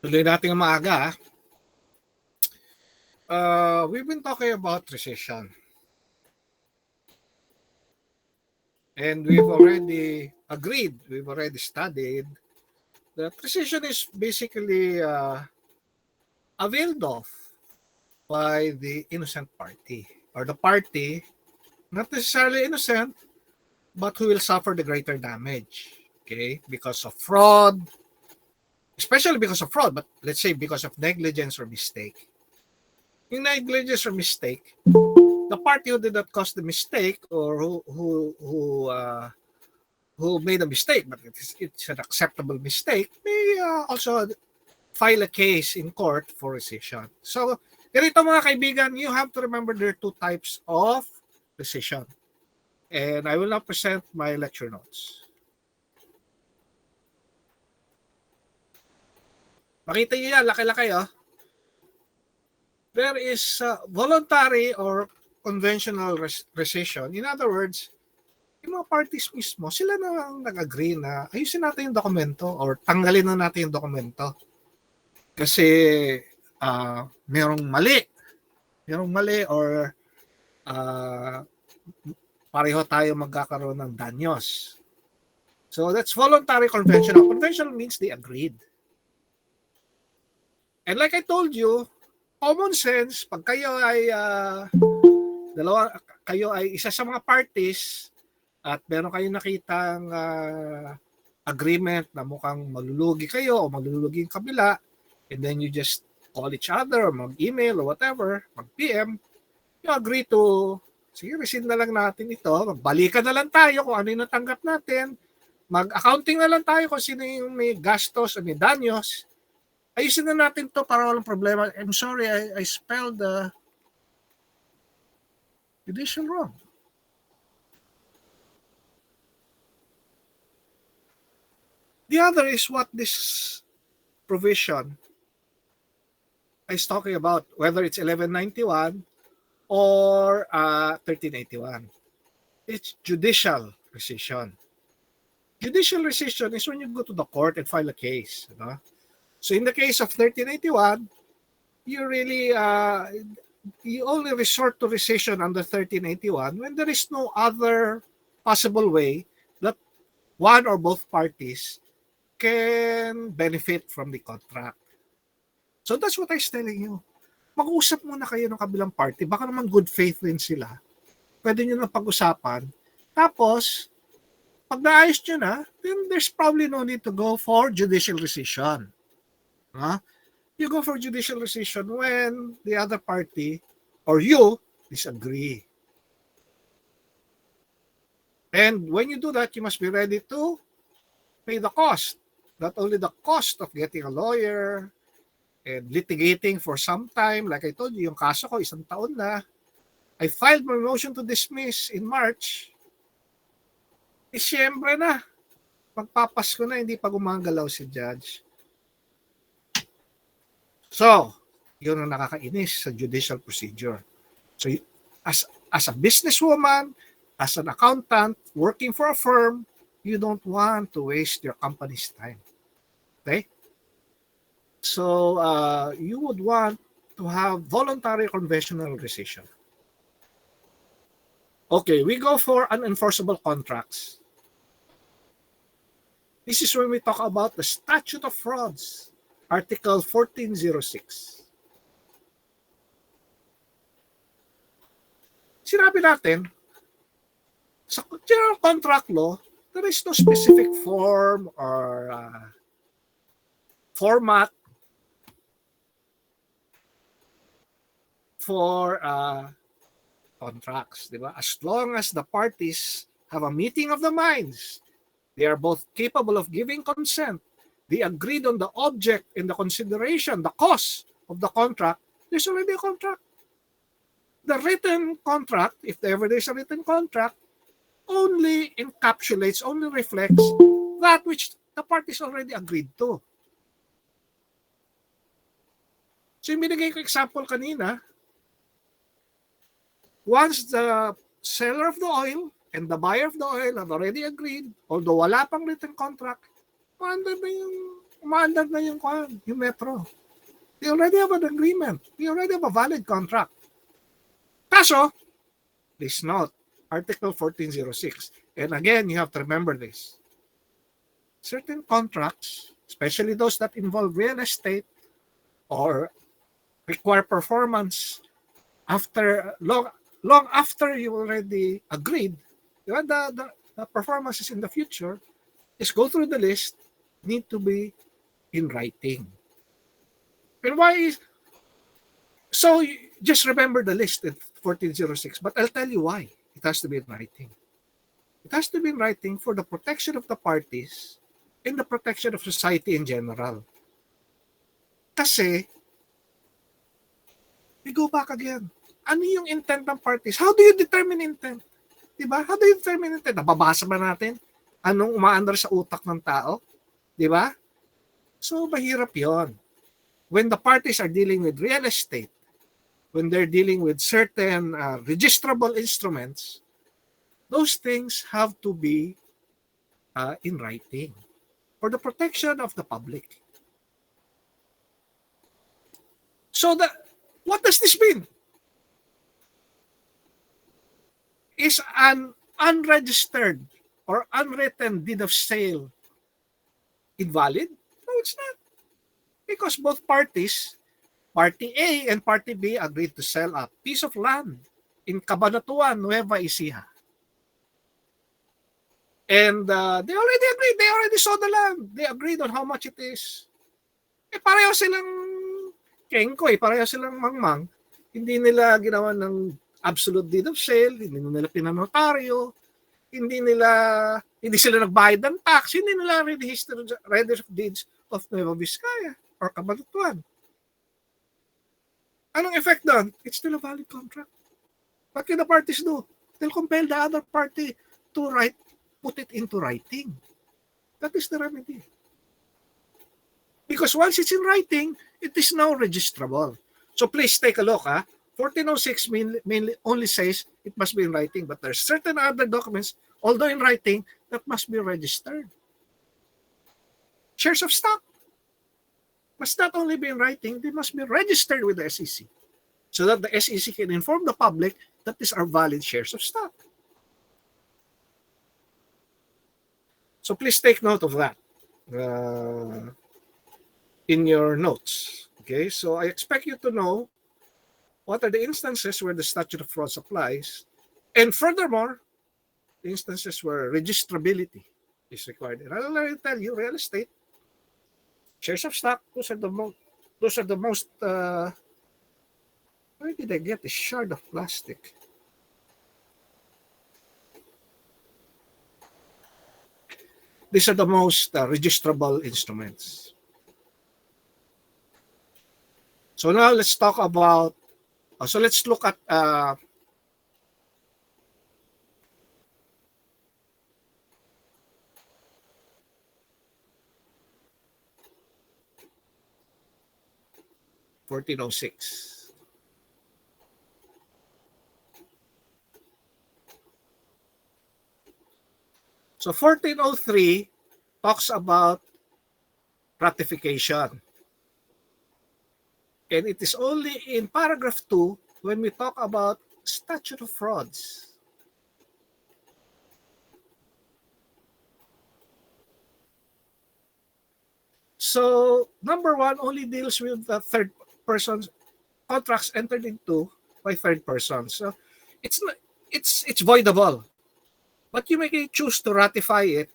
Tuloy natin ang maaga. We've been talking about recession. And we've already agreed, we've already studied that recession is basically availed of by the innocent party, or the party not necessarily innocent, but who will suffer the greater damage. Okay, because of fraud, especially because of fraud, but let's say because of negligence or mistake. In negligence or mistake, the party who did not cause the mistake, or who made a mistake, but it's an acceptable mistake, may also file a case in court for rescission. So, ganito mga kaibigan, you have to remember there are two types of rescission. And I will now present my lecture notes. Makita niyo yan, laki-laki oh. There is voluntary or conventional rescission. In other words, yung mga parties mismo, sila na ang nag-agree na ayusin natin yung dokumento or tanggalin na natin yung dokumento. Kasi merong mali. Merong mali or pareho tayo magkakaroon ng danyos. So that's voluntary conventional. Conventional means they agreed. And like I told you, common sense, pag kayo ay kayo ay isa sa mga parties at meron kayong nakitang agreement na mukhang malulugi kayo o malulugi yung kabila, and then you just call each other or mag-email or whatever, mag-PM, you agree to, sige, rescind na lang natin ito, magbalikan na lang tayo kung ano yung natanggap natin, mag-accounting na lang tayo kung sino yung may gastos o may danyos, ayusin na natin to para walang problema. I'm sorry, I spelled the judicial wrong. The other is what this provision is talking about, whether it's 1191 or 1381. It's judicial rescission. Judicial rescission is when you go to the court and file a case. You know? So in the case of 1381, you really you only resort to rescission under 1381 when there is no other possible way that one or both parties can benefit from the contract. So that's what I was telling you. Mag-uusap muna kayo ng kabilang party. Baka naman good faith din sila. Pwede nyo na pag-usapan. Tapos, pag naayos nyo na, then there's probably no need to go for judicial rescission. You go for judicial rescission when the other party or you disagree. And when you do that, you must be ready to pay the cost. Not only the cost of getting a lawyer and litigating for some time. Like I told you, yung kaso ko, 1 taon na. I filed my motion to dismiss in March. Disyembre na. Magpapasko na, hindi pa gumagalaw si judge. So, yun ang nakakainis sa judicial procedure. So, as a businesswoman, as an accountant, working for a firm, you don't want to waste your company's time. Okay? So, you would want to have voluntary conventional rescission. Okay, we go for unenforceable contracts. This is when we talk about the Statute of Frauds, Article 1406. Sinabi natin, sa general contract law, there is no specific form or format for contracts, di ba? As long as the parties have a meeting of the minds, they are both capable of giving consent, they agreed on the object and the consideration, the cost of the contract, there's already a contract. The written contract, if ever there's a written contract, only encapsulates, only reflects that which the parties already agreed to. So yung binigay ko example kanina, once the seller of the oil and the buyer of the oil have already agreed, although wala pang written contract, under na yung umaandar na yung metro. They already have an agreement. They already have a valid contract. Kaso, please note, Article 1406. And again, you have to remember this. Certain contracts, especially those that involve real estate or require performance after long after you already agreed, the performances in the future is go through the list, need to be in writing. And why is so? Just remember the list in 1406, but I'll tell you why it has to be in writing. It has to be in writing for the protection of the parties and the protection of society in general. Kasi, we go back again. Ano yung intent ng parties? How do you determine intent? Diba? How do you determine intent? Nababasa ba natin anong umaandar sa utak ng tao? Diba? So, mahirap yon. When the parties are dealing with real estate, when they're dealing with certain registrable instruments, those things have to be in writing for the protection of the public. So, what does this mean? Is an unregistered or unwritten deed of sale invalid? No, it's not. Because both parties, Party A and Party B, agreed to sell a piece of land in Cabanatuan, Nueva Ecija. And they already agreed. They already saw the land. They agreed on how much it is. Pareho silang kengkoy, pareho silang mangmang. Hindi nila ginawa ng absolute deed of sale, hindi nila pinanotaryo, hindi sila nagbayad ng tax, hindi nila register of deeds of Nueva Vizcaya or Cabanatuan. Anong effect doon? It's still a valid contract. What can the parties do? They'll compel the other party to put it into writing. That is the remedy. Because once it's in writing, it is now registrable. So please take a look. 1406 mainly only says it must be in writing, but there's certain other documents, although in writing, that must be registered. Shares of stock must not only be in writing, they must be registered with the SEC so that the SEC can inform the public that these are valid shares of stock. So please take note of that in your notes. Okay, so I expect you to know what are the instances where the statute of frauds applies, and furthermore, the instances where registrability is required. And I'll already tell you, real estate, shares of stock, those are the most, where did I get this shard of plastic? These are the most registrable instruments. So now let's talk about, so let's look at (1406). So 1403 talks about ratification. And it is only in paragraph 2 when we talk about statute of frauds. So number 1 only deals with the third person contracts entered into by third persons. So it's voidable. But you may choose to ratify it.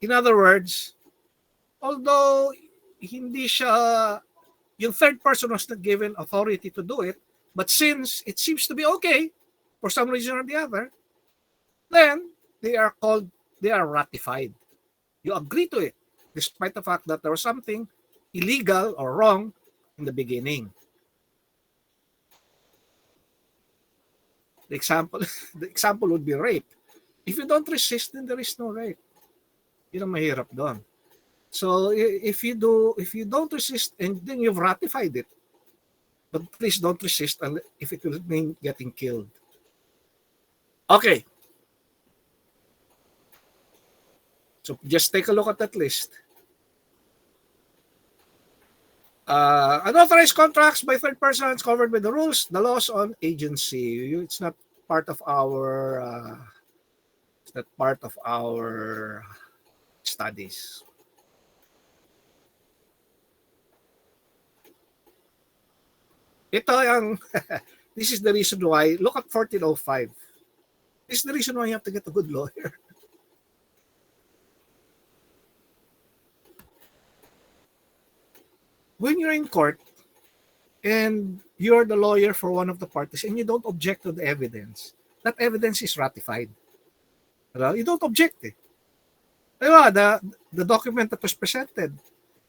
In other words, although hindi siya, yung third person was not given authority to do it, but since it seems to be okay for some reason or the other, then they are ratified. You agree to it, despite the fact that there was something illegal or wrong in the beginning. The example would be rape. If you don't resist, then there is no rape. Yun ang mahirap doon. So if you don't resist, and then you've ratified it, but please don't resist if it will mean getting killed. Okay. So just take a look at that list. Unauthorized contracts by third persons covered by the rules, the laws on agency. It's not part of our studies. Ito ang this is the reason why look at 1405. This is the reason why you have to get a good lawyer. When you're in court and you're the lawyer for one of the parties and you don't object to the evidence, that evidence is ratified. You don't object. The document that was presented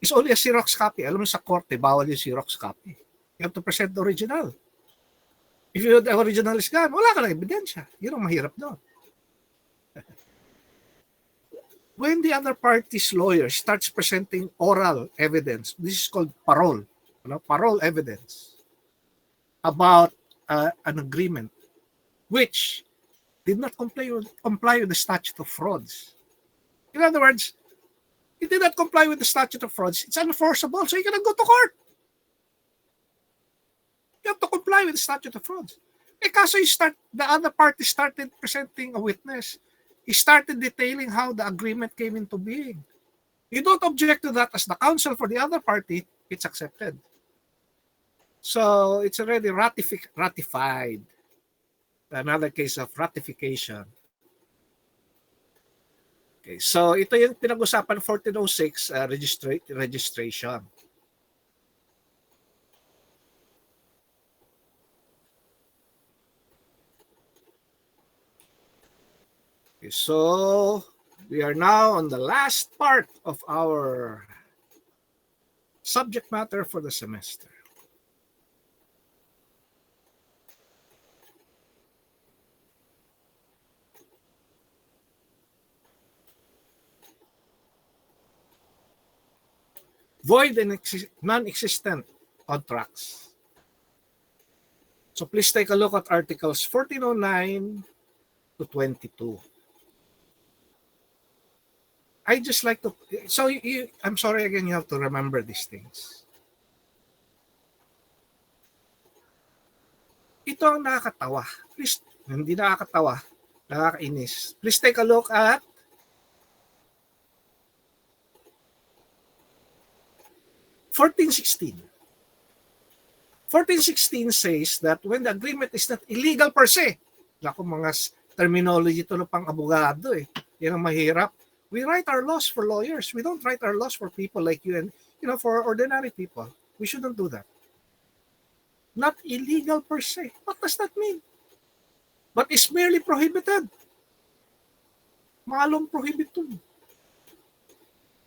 is only a Xerox copy. Alam mo sa korte, bawal yung Xerox copy. You have to present the original. If the original is gone, wala ka ng ebidensya. Yun ang mahirap doon. When the other party's lawyer starts presenting oral evidence, this is called parole, parole evidence about an agreement which did not comply with the statute of frauds. In other words, it did not comply with the statute of frauds. It's unenforceable, so you cannot go to court. You have to comply with the statute of frauds. Kaso the other party started presenting a witness. He started detailing how the agreement came into being. You don't object to that as the counsel for the other party, it's accepted. So it's already ratified. Another case of ratification. Okay, so ito yung pinag-usapan 1406 registration. Okay, so we are now on the last part of our subject matter for the semester. Void and non-existent contracts. So please take a look at articles 1409 to 22. I just like to, so I'm sorry again, you have to remember these things. Ito ang nakakatawa. Please, hindi nakakatawa, nakakainis. Please take a look at 1416. 1416 says that when the agreement is not illegal per se, naku, mga terminology ito ng pang-abogado eh. Yan ang mahirap. We write our laws for lawyers. We don't write our laws for people like you and, for ordinary people. We shouldn't do that. Not illegal per se. What does that mean? But it's merely prohibited. Malong prohibited.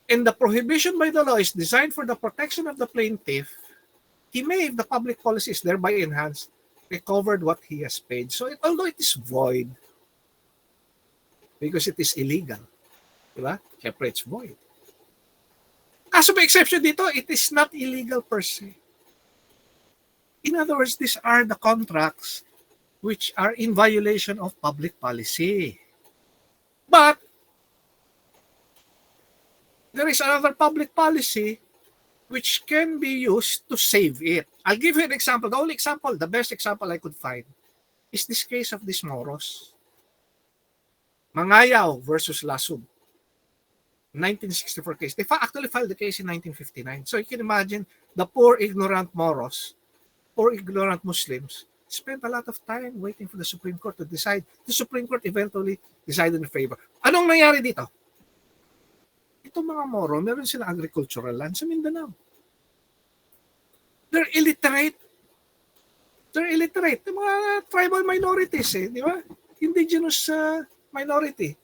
And the prohibition by the law is designed for the protection of the plaintiff. He may, if the public policy is thereby enhanced, recovered what he has paid. So although it is void, because it is illegal, diba? Siyempre, it's void. Kaso may exception dito, it is not illegal per se. In other words, these are the contracts which are in violation of public policy. But there is another public policy which can be used to save it. I'll give you an example. The only example, the best example I could find is this case of these Moros. Mangayaw versus Lasub. 1964 case. They actually filed the case in 1959. So you can imagine the poor ignorant Moros, poor ignorant Muslims, spent a lot of time waiting for the Supreme Court to decide. The Supreme Court eventually decided in favor. Anong nangyari dito? Itong mga Moro, meron silang agricultural land sa Mindanao. They're illiterate. They're illiterate. Yung mga tribal minorities, di ba? Indigenous minority.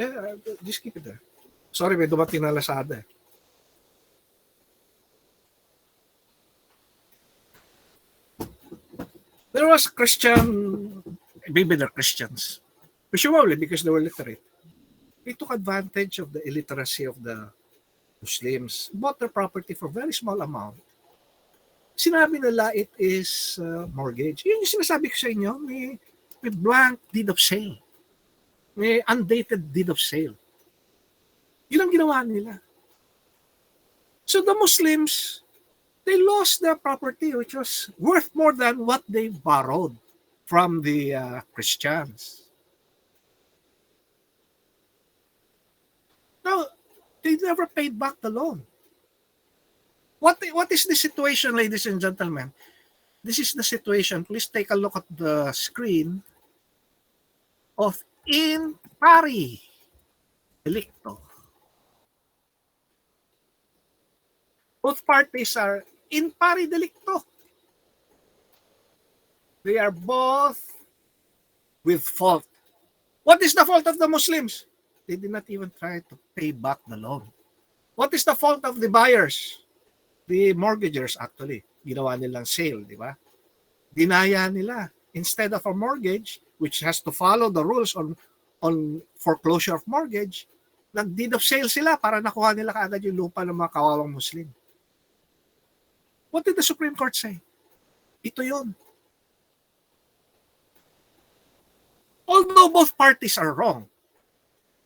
Yeah, just keep it there. Sorry, may dumating na Lazada. There was Christian, maybe they're Christians, presumably because they were literate. They took advantage of the illiteracy of the Muslims, bought their property for a very small amount. Sinabi nila it is mortgage. Yun yung sinasabi ko sa inyo, may blank deed of sale. May undated deed of sale. Yun ang ginawa nila. So the Muslims, they lost their property, which was worth more than what they borrowed from the Christians. Now, they never paid back the loan. What is the situation, ladies and gentlemen? This is the situation. Please take a look at the screen of in pari delicto. Both parties are in pari delicto. They are both with fault. What is the fault of the Muslims? They did not even try to pay back the loan. What is the fault of the buyers? The mortgagers actually. Ginawa nilang sale, di ba? Dinaya nila. Instead of a mortgage, which has to follow the rules on foreclosure of mortgage, nag-deed of sale sila para nakuha nila kaagad yung lupa ng mga kawawang Muslim. What did the Supreme Court say? Ito yun. Although both parties are wrong,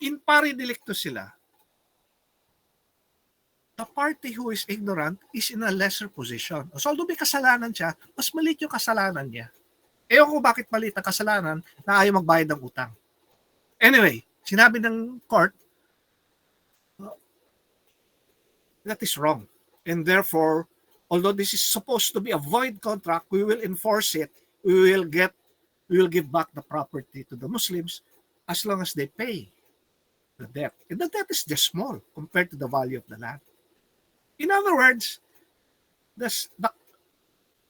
in pari delicto sila, the party who is ignorant is in a lesser position. So, although may kasalanan siya, mas maliit yung kasalanan niya. Ewan ko bakit maliit ang kasalanan na ayaw magbayad ng utang. Anyway, sinabi ng court, that is wrong. And therefore, although this is supposed to be a void contract, we will enforce it. We will give back the property to the Muslims as long as they pay the debt. And the debt is just small compared to the value of the land. In other words, the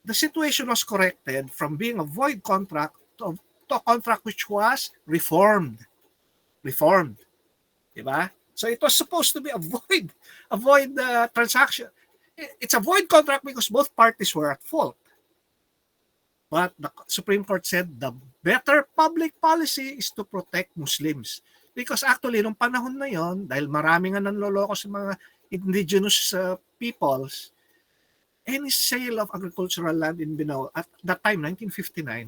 situation was corrected from being a void contract to a contract which was reformed. Diba? So it was supposed to be a void transaction. It's a void contract because both parties were at fault. But the Supreme Court said the better public policy is to protect Muslims. Because actually, nung panahon na yon, dahil marami nga nanloloko sa mga indigenous peoples, any sale of agricultural land in Binao, at that time, 1959,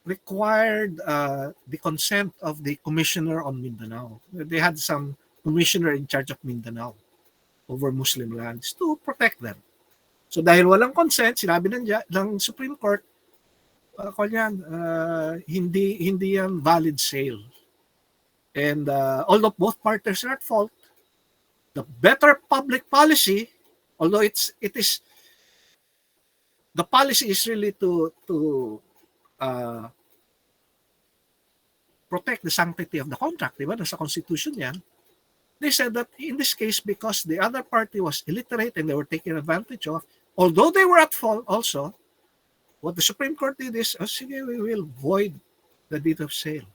required the consent of the commissioner on Mindanao. They had some commissioner in charge of Mindanao over Muslim lands to protect them. So dahil walang consent, sinabi ng Supreme Court, hindi yan valid sale. And although both parties are at fault, the better public policy, although the policy is really to protect the sanctity of the contract, diba? Nasa Constitution yan. They said that in this case, because the other party was illiterate and they were taken advantage of, although they were at fault also, what the Supreme Court did is, sige, we will void the deed of sale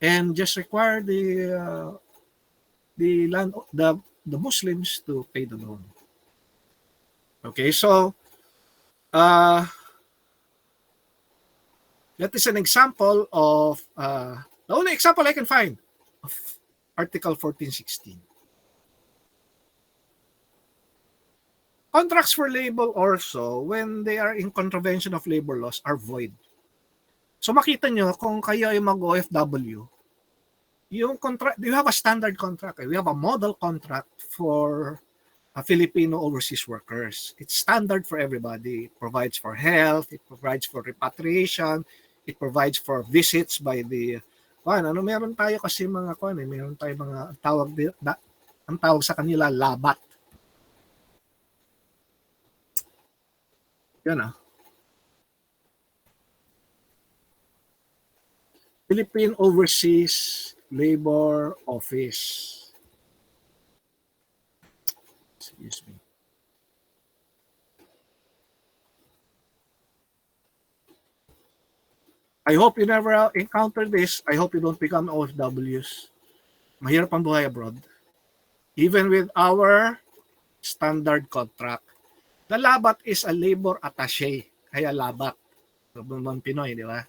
and just require the Muslims to pay the loan. Okay, so that is an example of the only example I can find of Article 1416. Contracts for labor also, when they are in contravention of labor laws, are void. So makita nyo, kung kayo ay mag-OFW, yung contract, you have a standard contract. We have a model contract for Filipino overseas workers. It's standard for everybody. It provides for health, it provides for repatriation, it provides for visits by the meron tayo kasi mga meron tayo mga ang tawag sa kanila labat. Yan Philippine Overseas Labor Office. Excuse me. I hope you never encounter this. I hope you don't become OFWs. Mahirap ang buhay abroad. Even with our standard contract. The labat is a labor attaché. Kaya labat. Ng Pinoy, di ba?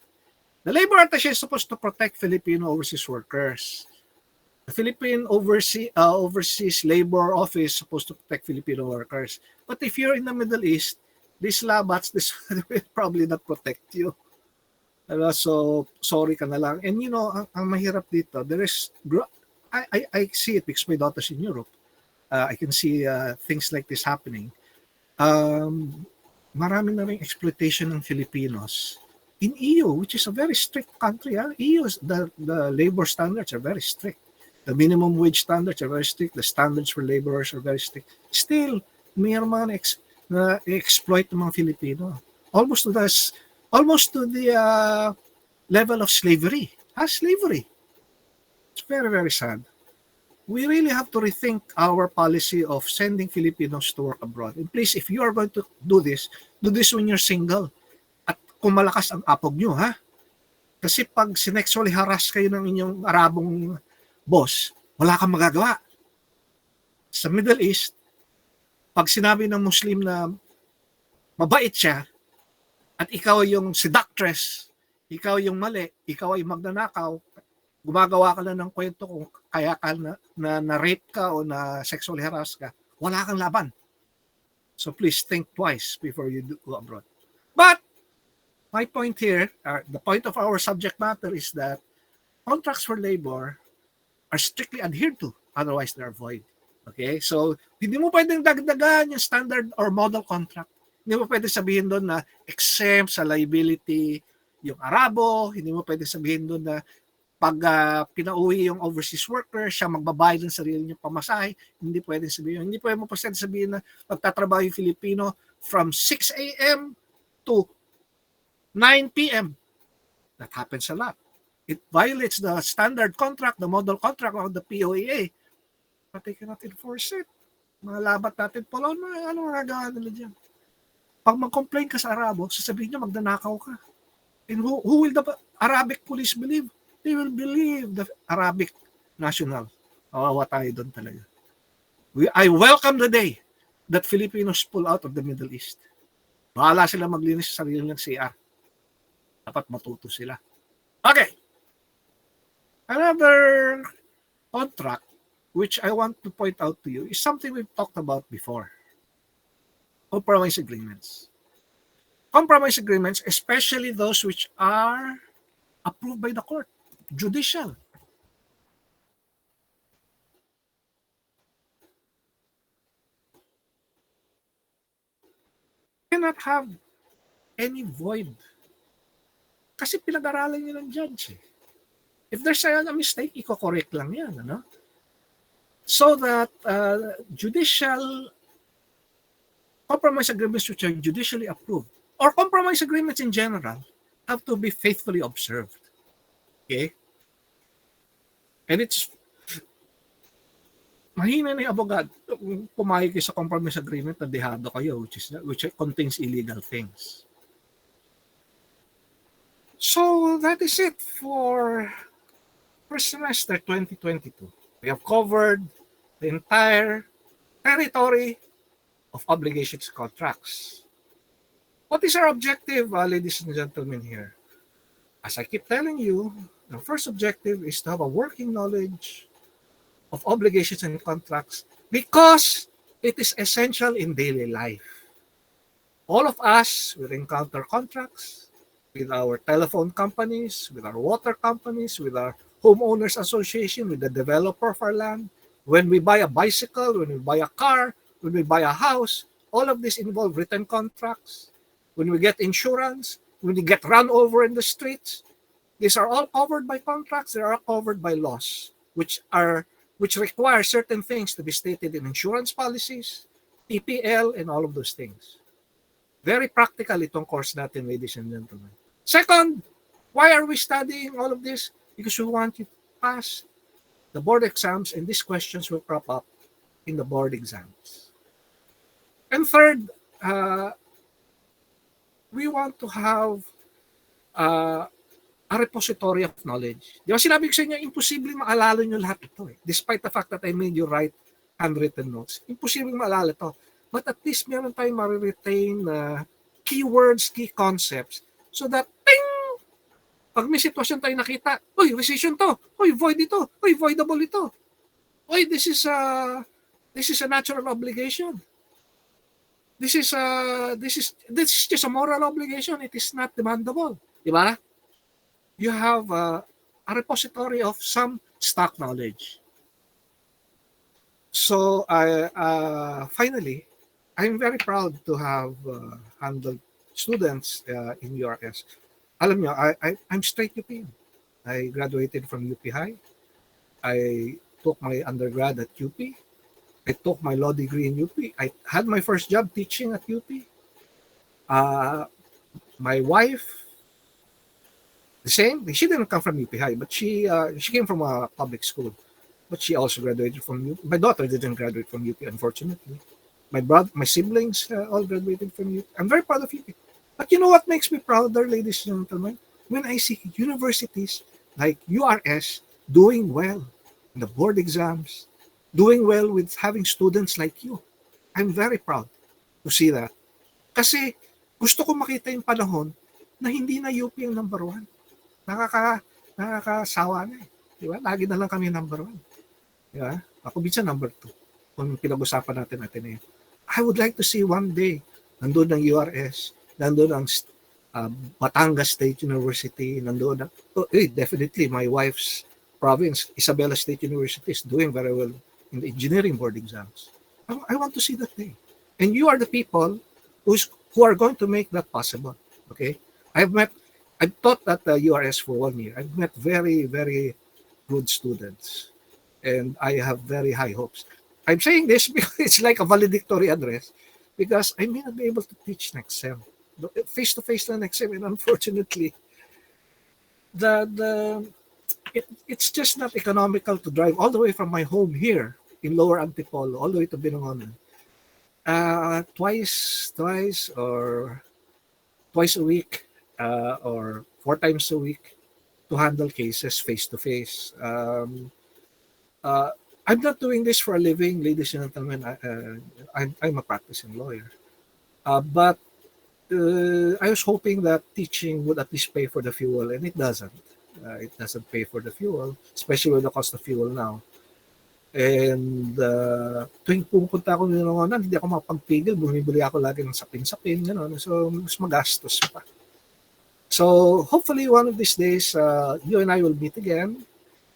The labor attaché is supposed to protect Filipino overseas workers. The Philippine Overseas Labor Office is supposed to protect Filipino workers. But if you're in the Middle East, these labats, this will probably not protect you. So, sorry ka na lang. And ang mahirap dito, I see it because my daughter's in Europe. I can see things like this happening. Marami na rin exploitation ng Filipinos in EU, which is a very strict country. EU, the labor standards are very strict. The minimum wage standards are very strict. The standards for laborers are very strict. Still, mayroon mga na-exploit ng mga Filipino. Almost to the level of slavery. Slavery. It's very, very sad. We really have to rethink our policy of sending Filipinos to work abroad. And please, if you are going to do this when you're single. At kung malakas ang apog nyo, ha? Kasi pag sinexually harass kayo ng inyong Arabong boss, wala kang magagawa. Sa Middle East, pag sinabi ng Muslim na mabait siya, at ikaw yung seductress, ikaw yung mali, ikaw ay magnanakaw, gumagawa ka lang ng kwento kung kaya ka na rape ka o na sexually harass ka, wala kang laban. So please think twice before you go abroad. But my point here, the point of our subject matter is that contracts for labor are strictly adhered to, otherwise they're void. Okay? So hindi mo pwedeng dagdagan yung standard or model contract. Hindi mo pwedeng sabihin doon na exempt sa liability yung Arabo, hindi mo pwedeng sabihin doon na pag pinauwi yung overseas worker, siya magbabayad ng sarili niyang pamasahe, hindi pwedeng sabihin. Hindi pwedeng mo sabihin na magtatrabaho yung Filipino from 6 a.m. to 9 p.m. That happens a lot. It violates the standard contract, the model contract of the POEA. But they cannot enforce it. Mga labat natin po, ano magagawa nila dyan? Pag mag-complain ka sa Arabo, sasabihin niya magnanakaw ka. And who will the Arabic police believe? They will believe the Arabic national. Kawawa tayo doon talaga. I welcome the day that Filipinos pull out of the Middle East. Bahala sila maglinis sa sarili ng CR. Dapat matuto sila. Okay. Another contract which I want to point out to you is something we've talked about before. Compromise agreements. Compromise agreements, especially those which are approved by the court. Judicial. Cannot have any void. Kasi pinag-aralan niyo ng judge. If there's a mistake, i-correct lang yan. Ano? So that judicial compromise agreements which are judicially approved or compromise agreements in general have to be faithfully observed. Okay? And it's mahina na yung abogado kung pumayag kayo sa compromise agreement na dehado kayo which contains illegal things. So that is it for first semester 2022. We have covered the entire territory of obligations contracts. What is our objective, ladies and gentlemen, here? As I keep telling you, the first objective is to have a working knowledge of obligations and contracts because it is essential in daily life. All of us will encounter contracts with our telephone companies, with our water companies, with our homeowners association, with the developer of our land. When we buy a bicycle, when we buy a car, when we buy a house, all of this involve written contracts. When we get insurance, when we get run over in the streets, these are all covered by contracts. They are covered by laws, which require certain things to be stated in insurance policies, PPL, and all of those things. Very practical itong course natin, ladies and gentlemen. Second, why are we studying all of this? Because we want you to pass the board exams, and these questions will crop up in the board exams. And third, we want to have a repository of knowledge. Di ba sinabi ko sa inyo, imposible maalala nyo lahat ito. Despite the fact that I made you write handwritten notes, imposible maalala ito. But at least meron tayong ma-retain keywords, key concepts, so that, ting! Pag may sitwasyon tayo nakita, uy, rescission to, uy, void ito, uy, voidable ito. Uy, this is a natural obligation. This is just a moral obligation. It is not demandable. Di ba? You have a repository of some stock knowledge. So I finally, I'm very proud to have handled students in URS. Alam nyo, I'm straight UP. I graduated from UP High. I took my undergrad at UP. I took my law degree in UP. I had my first job teaching at UP. Uh, my wife, the same. She didn't come from UP High, but she came from a public school. But she also graduated from UP. My daughter didn't graduate from UP, unfortunately. My brother, my siblings all graduated from UP. I'm very proud of UP. But you know what makes me prouder, ladies and gentlemen? When I see universities like URS doing well in the board exams, doing well with having students like you. I'm very proud to see that. Kasi gusto ko makita yung panahon na hindi na UP ang number one. Nakakasawa na eh. Di ba? Lagi na lang kami number one. Di ba? Ako minsan number two. Kung pinag-usapan natin Ateneo. I would like to see one day, nandun ang URS, nandun ang Batangas State University, nandun ang, definitely my wife's province, Isabela State University, is doing very well in the engineering board exams. I want to see that day. And you are the people who are going to make that possible. Okay? I've taught at the URS for 1 year. I've met very, very good students. And I have very high hopes. I'm saying this because it's like a valedictory address because I may not be able to teach next sem. Face-to-face na next sem. And unfortunately, it's just not economical to drive all the way from my home here in Lower Antipolo all the way to Binangonan. Twice or twice a week or 4 times a week to handle cases face-to-face. I'm not doing this for a living, ladies and gentlemen. I'm a practicing lawyer. But I was hoping that teaching would at least pay for the fuel, and it doesn't. It doesn't pay for the fuel, especially with the cost of fuel now. And tuwing pupunta ako ng hindi ako makapagpigil. Bumibili ako lagi ng sapin-sapin. Gano'n. So, mas magastos pa. So, hopefully, one of these days, you and I will meet again.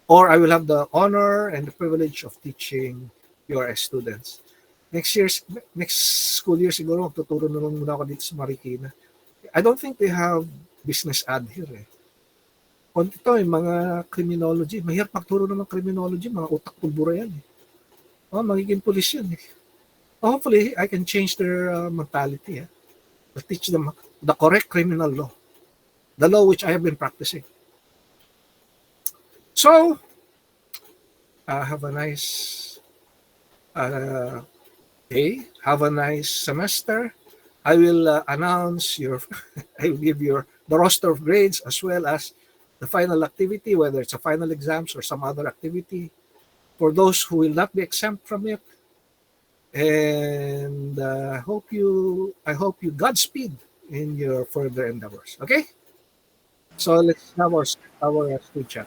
Or I will have the honor and the privilege of teaching URS students. Next school year siguro, tuturo na lang muna ako dito sa Marikina. I don't think they have business ad here eh. Kung ito yung mga criminology, mahirap magturo ng criminology, mga utak pulbura yan eh. Magiging police yan eh. Hopefully, I can change their mentality. I'll teach them the correct criminal law. The law which I have been practicing. So, have a nice day. Have a nice semester. I will announce I will give the roster of grades as well as the final activity, whether it's a final exams or some other activity, for those who will not be exempt from it. And I hope you Godspeed in your further endeavors. Okay? So let's have our speed chat.